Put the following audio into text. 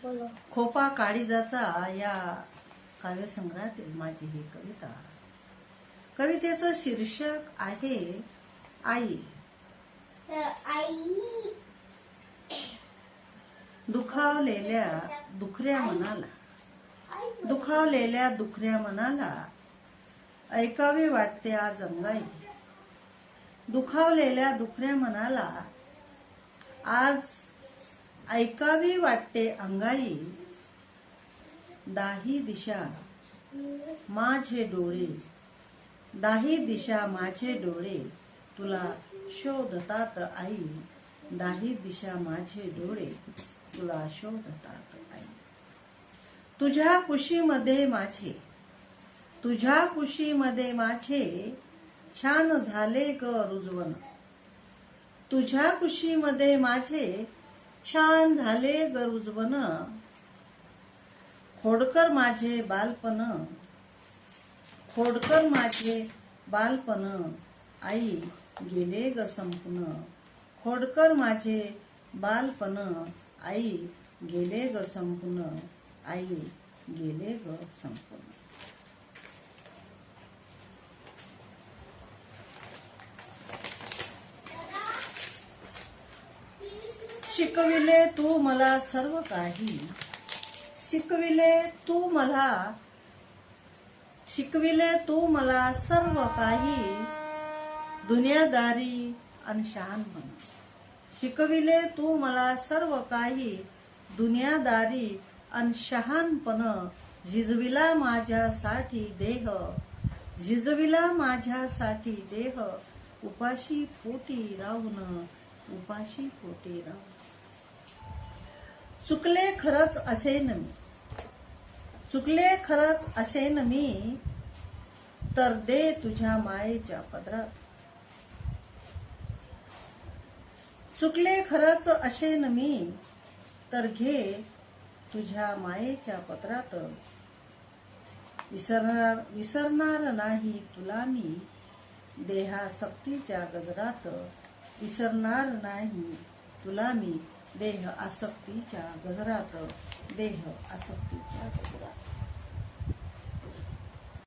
खोपा काळीजाचा या काव्यसंग्रहातील माझी ही कविता. कवितेचं शीर्षक आहे आई. दुखावलेल्या दुखऱ्या मनाला ऐकावे वाटते आज अंगाई. दुखावलेल्या दुखऱ्या मनाला आज ऐकावी वाटते अंगाई. दाही दिशा माझे डोळे तुला शोधतात आई. दाही दिशा माझे डोळे तुला शोधतात आई. तुझ्या कुशीमध्ये माझे छान झाले ग रुजवण. तुझ्या कुशीमध्ये माझे छान झाले ग रुजवण. खोडकर माझे बालपण आई गेले ग संपून. खोडकर माझे बालपण आई गेले ग संपून. आई गेले ग संपून. शिकविले तू मला सर्व काही. शिकविले तू मला सर्व काही. दुनियादारी अन शहाणपण. शिकविले तू मला सर्व काही. दुनियादारी अन शहाणपण. झिजविला माझ्यासाठी देह. उपाशी पोटी राहून. चुकले खरंच असेन मी तर दे तुझ्या मायेच्या पदरात. चुकले खरंच असेन मी तर घे तुझ्या मायेच्या पदरात. विसरणार नाही तुला मी देहासक्तीच्या गजरात. विसरणार नाही तुला मी देह आसक्तीच्या गजरात.